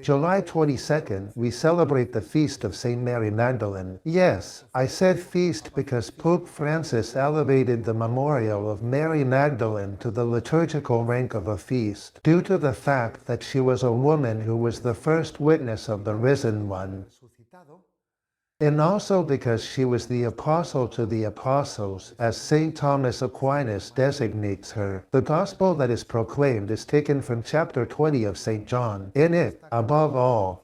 July 22nd, we celebrate the feast of St. Mary Magdalene. Yes, I said feast because Pope Francis elevated the memorial of Mary Magdalene to the liturgical rank of a feast, due to the fact that she was a woman who was the first witness of the risen one. And also because she was the apostle to the apostles, as St. Thomas Aquinas designates her. The gospel that is proclaimed is taken from chapter 20 of St. John. In it, above all,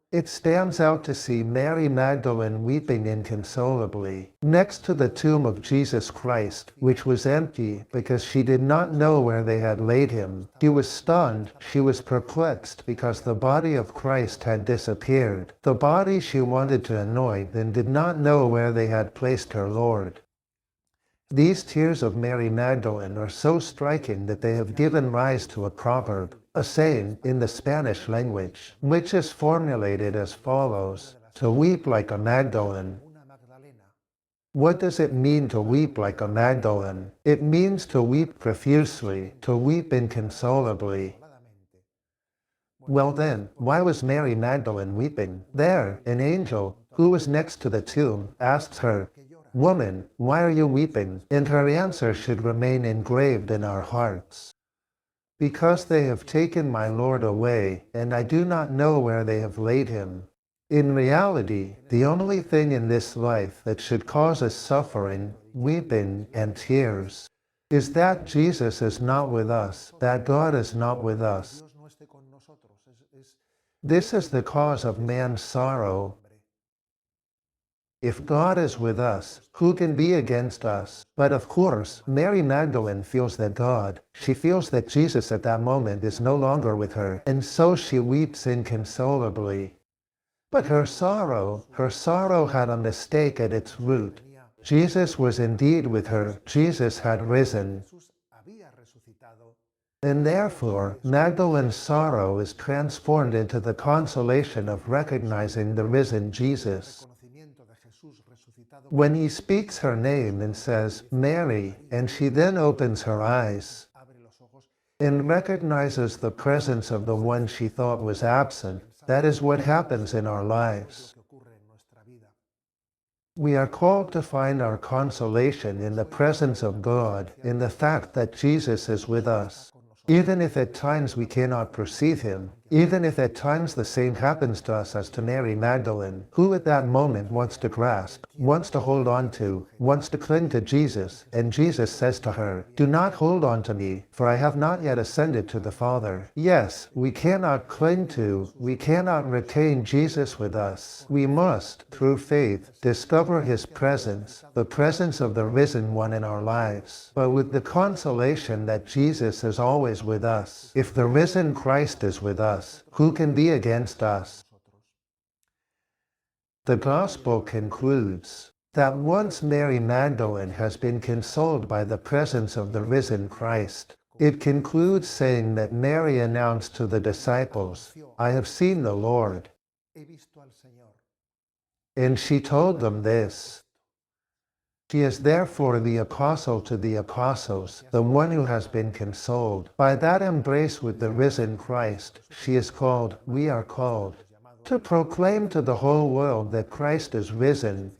it stands out to see Mary Magdalene weeping inconsolably next to the tomb of Jesus Christ, which was empty because she did not know where they had laid him. She was stunned, she was perplexed because the body of Christ had disappeared, the body she wanted to anoint, and did not know where they had placed her Lord. These tears of Mary Magdalene are so striking that they have given rise to a proverb, a saying in the Spanish language, which is formulated as follows: to weep like a Magdalene. What does it mean to weep like a Magdalene? It means to weep profusely, to weep inconsolably. Well then, why was Mary Magdalene weeping? There, an angel, who was next to the tomb, asks her, "Woman, why are you weeping?" And her answer should remain engraved in our hearts. "Because they have taken my Lord away, and I do not know where they have laid him." In reality, the only thing in this life that should cause us suffering, weeping, and tears is that Jesus is not with us, that God is not with us. This is the cause of man's sorrow. If God is with us, who can be against us? But of course, Mary Magdalene feels that she feels that Jesus at that moment is no longer with her, and so she weeps inconsolably. But her sorrow had a mistake at its root. Jesus was indeed with her, Jesus had risen. And therefore, Magdalene's sorrow is transformed into the consolation of recognizing the risen Jesus. When he speaks her name and says, "Mary," and she then opens her eyes and recognizes the presence of the one she thought was absent, that is what happens in our lives. We are called to find our consolation in the presence of God, in the fact that Jesus is with us. Even if at times we cannot perceive him, even if at times the same happens to us as to Mary Magdalene, who at that moment wants to grasp, wants to hold on to, wants to cling to Jesus, and Jesus says to her, "Do not hold on to me, for I have not yet ascended to the Father." Yes, we cannot cling to, we cannot retain Jesus with us. We must, through faith, discover his presence, the presence of the risen one in our lives, but with the consolation that Jesus is always with us. If the risen Christ is with us, who can be against us? The Gospel concludes that once Mary Magdalene has been consoled by the presence of the risen Christ, it concludes saying that Mary announced to the disciples, "I have seen the Lord." And she told them this. She is therefore the apostle to the apostles, the one who has been consoled. By that embrace with the risen Christ, she is called, we are called, to proclaim to the whole world that Christ is risen,